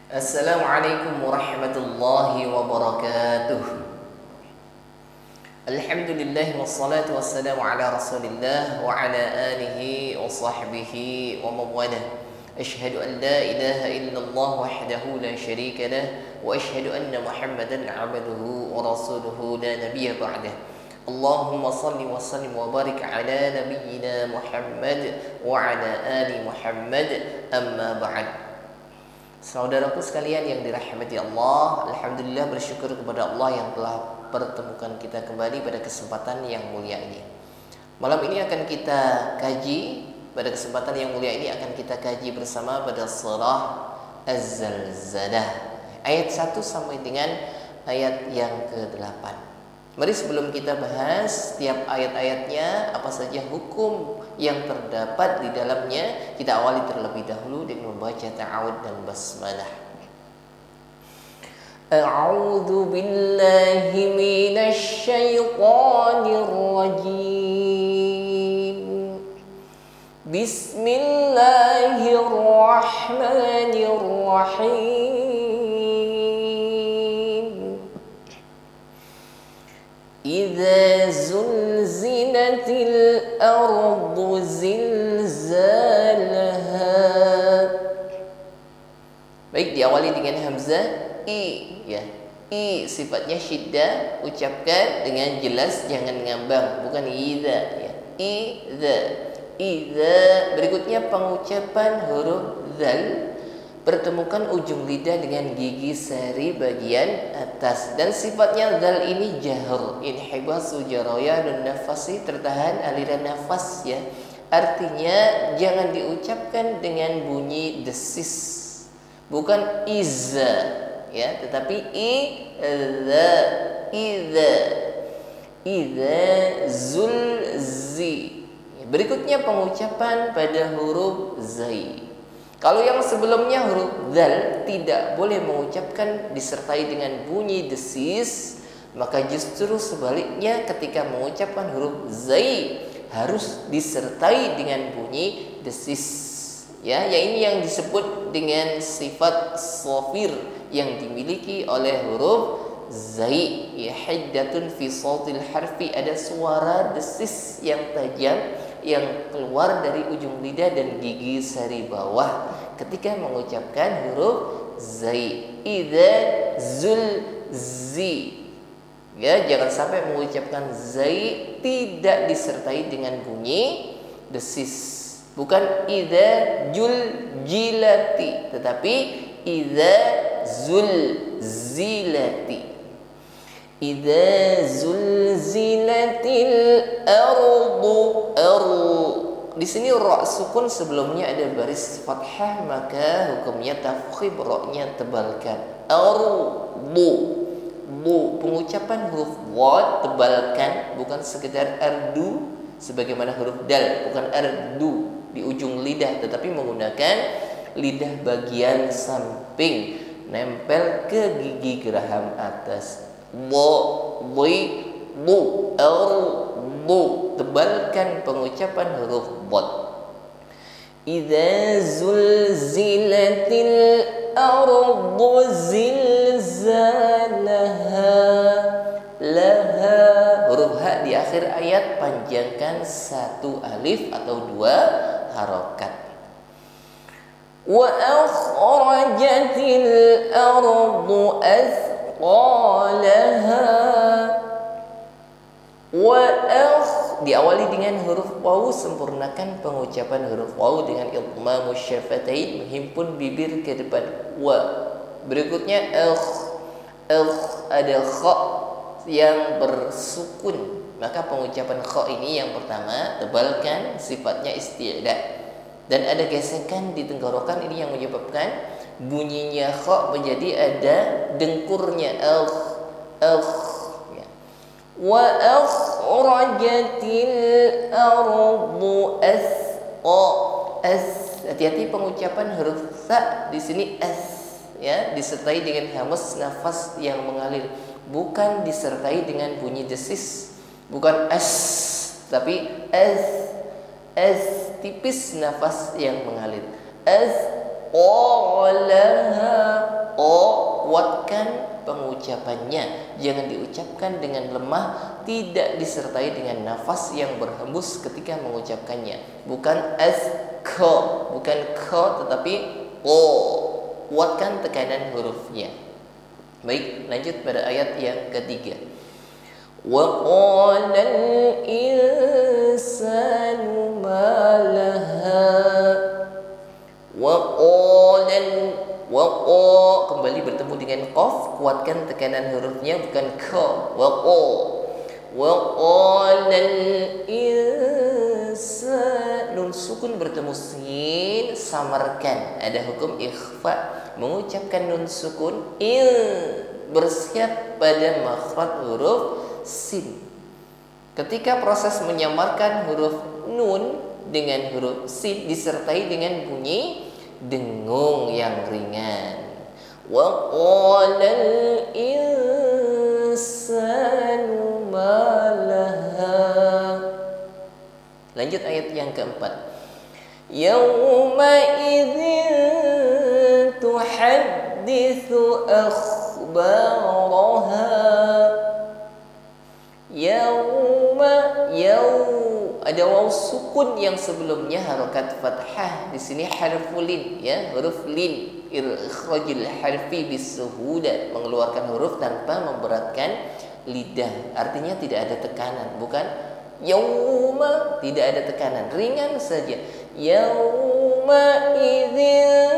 Assalamualaikum warahmatullahi wabarakatuh. Alhamdulillah wassalatu wassalamu ala Rasulillah wa ala alihi wa sahbihi wa mawalah. Asyhadu an la ilaha illallah wahdahu la syarika lah wa asyhadu anna Muhammadan 'abduhu wa rasuluhu la nabiyya ba'dah. Allahumma salli wa sallim wa barik ala nabiyyina Muhammad wa ala ali Muhammad, amma ba'd. Saudaraku sekalian yang dirahmati Allah, alhamdulillah bersyukur kepada Allah yang telah pertemukan kita kembali pada kesempatan yang mulia ini. Malam ini akan kita kaji, pada kesempatan yang mulia ini akan kita kaji bersama pada surah Az-Zalzalah ayat 1 sampai dengan ayat yang ke-8. Mari sebelum kita bahas setiap ayat-ayatnya, apa saja hukum yang terdapat di dalamnya, kita awali terlebih dahulu dengan membaca ta'awudz dan basmalah. A'udzu billahi minasy syaithanir rajim. Bismillahirrahmanirrahim. Idza zulzilatil ardu zilzalaha. Baik, diawali dengan hamzah i, ya. I sifatnya syiddah, ucapkan dengan jelas, jangan ngambang, bukan idza, ya. Idza. Berikutnya pengucapan huruf zal, pertemukan ujung lidah dengan gigi sari bagian atas, dan sifatnya zal ini jahr, inhibasu jaraya dan nafasi, tertahan aliran nafas, ya. Artinya jangan diucapkan dengan bunyi desis, bukan izza, ya, tetapi idza zulzi. Berikutnya pengucapan pada huruf zai. Kalau yang sebelumnya huruf zal tidak boleh mengucapkan disertai dengan bunyi desis, maka justru sebaliknya ketika mengucapkan huruf zai harus disertai dengan bunyi desis, ya. Ini yang disebut dengan sifat shafir yang dimiliki oleh huruf zai, ya, hiddatun fi shautil harfi, ada suara desis yang tajam yang keluar dari ujung lidah dan gigi sari bawah ketika mengucapkan huruf zai. Idza zulzi, ya, jangan sampai mengucapkan zai tidak disertai dengan bunyi desis, bukan idza jilati, tetapi idza zulzilati. Idza zulzilatil ardu. Di sini ra sukun sebelumnya ada baris fathah, maka hukumnya tafkhim, ra-nya tebalkan. Bu. Pengucapan huruf wa tebalkan, bukan sekedar ardu sebagaimana huruf dal, bukan ardu di ujung lidah, tetapi menggunakan lidah bagian samping nempel ke gigi geraham atas. Bu, tebalkan pengucapan huruf bot. Idza zulzilatil ardu zilzalaha. Huruf ha di akhir ayat panjangkan satu alif atau dua harokat. Wa akhrajatil ardu diawali dengan huruf waw, sempurnakan pengucapan huruf waw dengan idmam syafatain, menghimpun bibir ke depan wa. Berikutnya ada kha yang bersukun, maka pengucapan kha ini yang pertama tebalkan, sifatnya isti'la, dan ada gesekan di tenggorokan, ini yang menyebabkan bunyinya kha menjadi ada dengkurnya ya. Wa akhrajatil ardu hati-hati pengucapan huruf sa di sini ya, disertai dengan hamas, nafas yang mengalir, bukan disertai dengan bunyi desis, bukan tapi tipis nafas yang mengalir. qalaha. Kuatkan pengucapannya, jangan diucapkan dengan lemah, tidak disertai dengan nafas yang berhembus ketika mengucapkannya. Bukan azka, bukan ka, tetapi o. Kuatkan tekanan hurufnya. Baik, lanjut pada ayat yang ketiga. Wa qalal insanu ma laha. Wa kembali bertemu dengan qaf, kuatkan tekanan hurufnya, bukan ka. Wa qalal insan, nun sukun bertemu sin, samarkan, ada hukum ikhfa. Mengucapkan nun sukun bersiap pada makhraj huruf sin. Ketika proses menyamarkan huruf nun dengan huruf sin disertai dengan bunyi dengung yang ringan. Wa qalal insanu ma laha. Lanjut ayat yang keempat. Yauma idzin tuhadditsu akhbaraha. Ada waw sukun yang sebelumnya harokat fathah, di sini harful lin, ya, huruf lin, ikhrajul harfi bisuhulah, mengeluarkan huruf tanpa memberatkan lidah, artinya tidak ada tekanan, bukan yauma, tidak ada tekanan, ringan saja. Yauma idzin,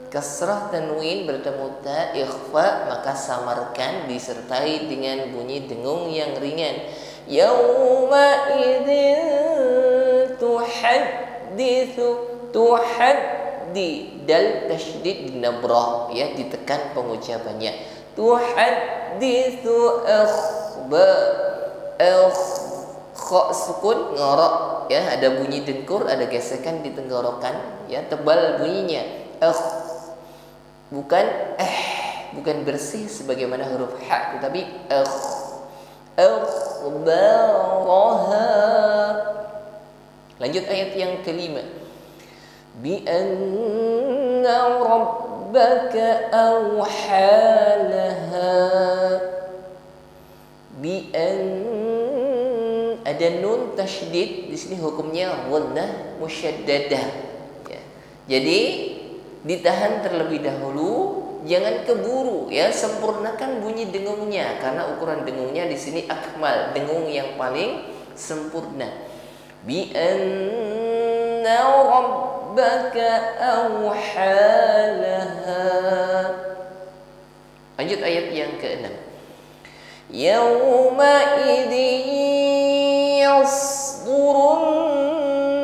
kasrah tanwin bertemu ta ikhfa, maka samarkan disertai dengan bunyi dengung yang ringan. Yauma idzin tuhaddi, dal tasydid nabrah, ya, ditekan pengucapannya. Tuhaddisu kha sukun ngorok, ya, ada bunyi dengkur, ada gesekan di tenggorokan, ya, tebal bunyinya. Bukan bukan bersih sebagaimana huruf ha, tetapi akhbaraha. Lanjut ayat yang kelima. Bi anna rabbaka awhalaha. Bi an, ada nun tasydid di sini, hukumnya ghunnah musyaddadah, ya. Jadi ditahan terlebih dahulu, jangan keburu, ya, sempurnakan bunyi dengungnya karena ukuran dengungnya di sini akmal, dengung yang paling sempurna. Bi anna rabbaka awhalaha. Lanjut ayat yang ke-6. Yauma idzin yasdurun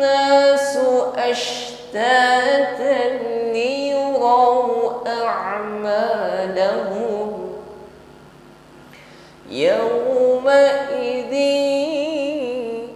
nasu ashtatan liyuraw a'malahum. Yauma idzin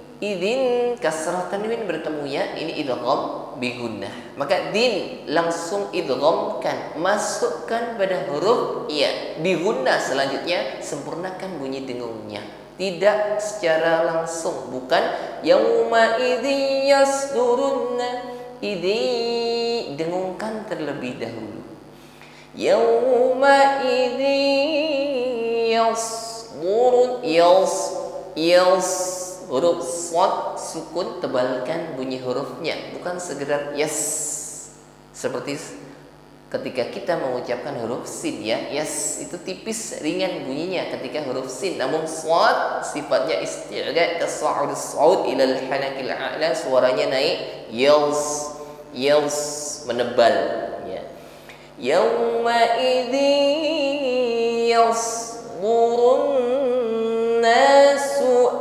kasrah tanwin bertemu ya, ini idgham bi gunnah, maka din langsung idghamkan, masukkan pada huruf ya bi gunnah. Selanjutnya sempurnakan bunyi dengungnya, tidak secara langsung, bukan yauma idzin yasdurunna, idzi dengungkan terlebih dahulu. Yauma idzin yasdurun, huruf shad sukun, tebalkan bunyi hurufnya, bukan sekedar yes seperti ketika kita mengucapkan huruf sin, ya. Yes itu tipis ringan bunyinya ketika huruf sin, namun shad sifatnya isti'la, tasa'ud as-saud ila al-hanakil a'la, suaranya naik, yels menebal, ya. Yauma idzin yasdurun nasu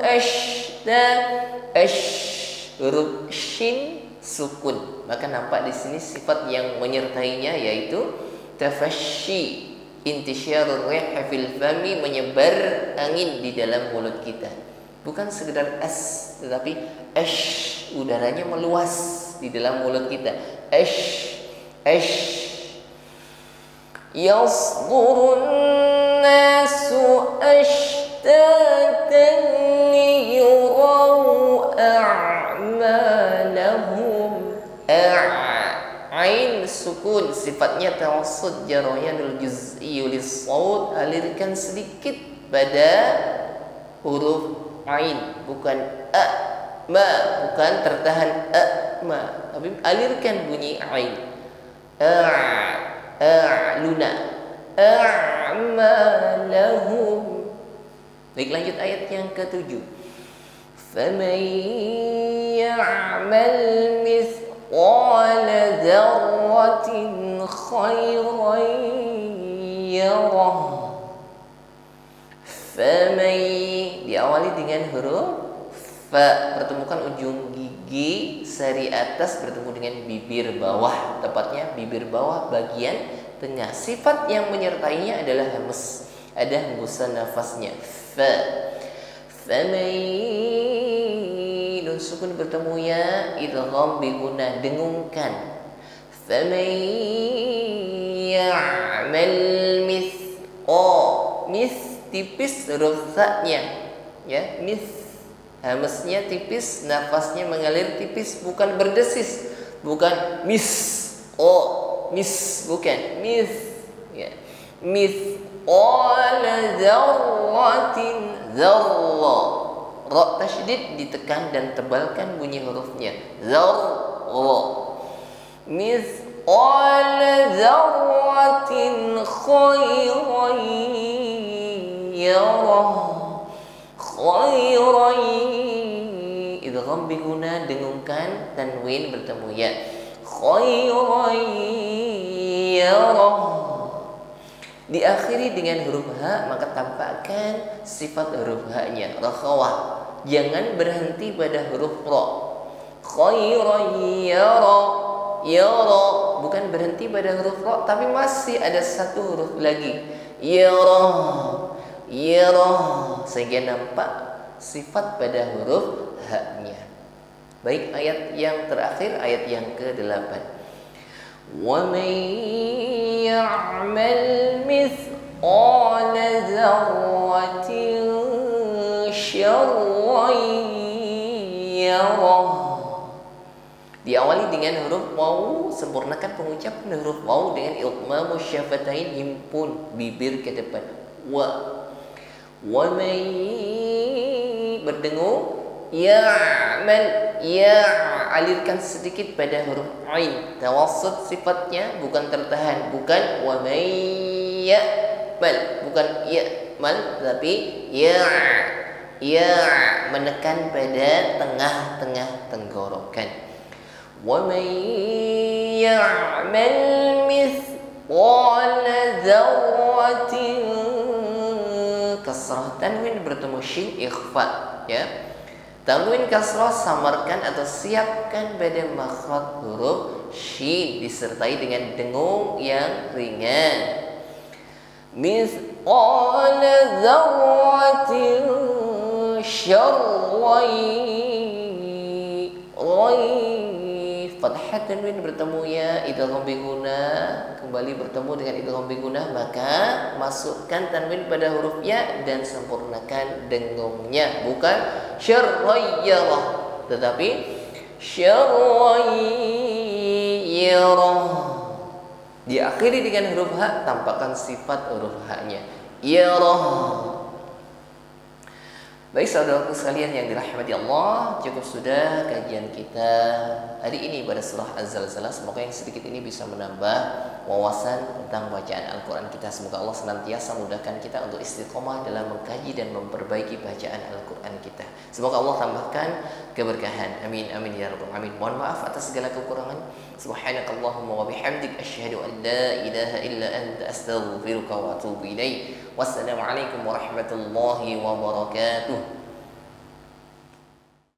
huruf shin sukun, maka nampak di sini sifat yang menyertainya yaitu tafashshi, intisyarur rih fil fami, menyebar angin di dalam mulut kita, bukan sekedar tetapi udaranya meluas di dalam mulut kita. Yasdurun nasu ashtatan liyuraw a'malahum. sifatnya tawassut, jarahnya adalah juz'i lis-shaut, alirkan sedikit pada huruf ain, bukan a, ma, bukan tertahan a, ma, tapi alirkan bunyi ain. A'luna a'malahum. Baik, lanjut ayat yang ke-7. Faman ya'mal mithqala dzarratin khairan yarah. Faman diawali dengan huruf fa, pertemukan ujung gigi seri atas bertemu dengan bibir bawah, tepatnya bibir bawah bagian tengah. Sifat yang menyertainya adalah hamas, ada hembusan nafasnya. Fa, faman, nun sukun bertemu ya, idgham bi gunnah, dengungkan. Faman ya'mal mis tipis huruf ta-nya ya, hamasnya tipis, nafasnya mengalir tipis, bukan berdesis, bukan mis, bukan mis ya. Mithqala dzarratin, dzarra, ra tasydid ditekan dan tebalkan bunyi hurufnya, dzarra. Mithqala dzarratin khairan yarah, khairan, idgham bi gunnah, dengungkan, tanwin bertemu ya, khairan yarah. Diakhiri dengan huruf ha, maka tampakkan sifat huruf ha-nya, rakhawah. Jangan berhenti pada huruf ra. Khairan yara, yara, bukan berhenti pada huruf ra, tapi masih ada satu huruf lagi, yara, yara, sehingga nampak sifat pada huruf ha-nya. Baik, ayat yang terakhir, ayat yang ke-8. وَمَنْ يَعْمَلْ مِثْقَالَ ذَرَّةٍ شَرًّا يَرَهُ. Diawali dengan huruf waw, sempurnakan pengucapan huruf waw dengan idgham syafatain, himpun bibir ke depan. Wa man, berdengung, ya'mal, ya, alirkan sedikit pada huruf ain, tawassut sifatnya, bukan tertahan, bukan wa man ya'mal, bukan ya'mal, tapi ya, menekan pada tengah-tengah tenggorokan. Wa man ya'mal mithqala dzarratin, kasrah tanwin bertemu shin, ikhfa ya. Tanwin kasrah samarkan atau siapkan pada makhraj huruf shin disertai dengan dengung yang ringan. Mithqala dzarratin syarran, fathah tanwin bertemu ya, idgham bi gunnah kembali bertemu dengan idgham bi gunnah, maka masukkan tanwin pada huruf ya dan sempurnakan dengungnya, bukan syarrayyarah, tetapi syarrayyarah. Diakhiri dengan huruf ha, tampakkan sifat huruf ha-nya, yarah. Baik saudaraku sekalian yang dirahmati Allah, cukup sudah kajian kita hari ini pada surah Az-Zalzalah. Semoga yang sedikit ini bisa menambah wawasan tentang bacaan Al-Quran kita. Semoga Allah senantiasa mudahkan kita untuk istiqomah dalam mengkaji dan memperbaiki bacaan Al-Quran kita. Semoga Allah tambahkan keberkahan. Amin, amin ya rabbal alamin. Mohon maaf atas segala kekurangan. Subhanakallahumma wa bihamdik, asyhadu an la ilaha illa anta, astaghfiruka wa atubu ilaik. Wassalamualaikum warahmatullahi wabarakatuh.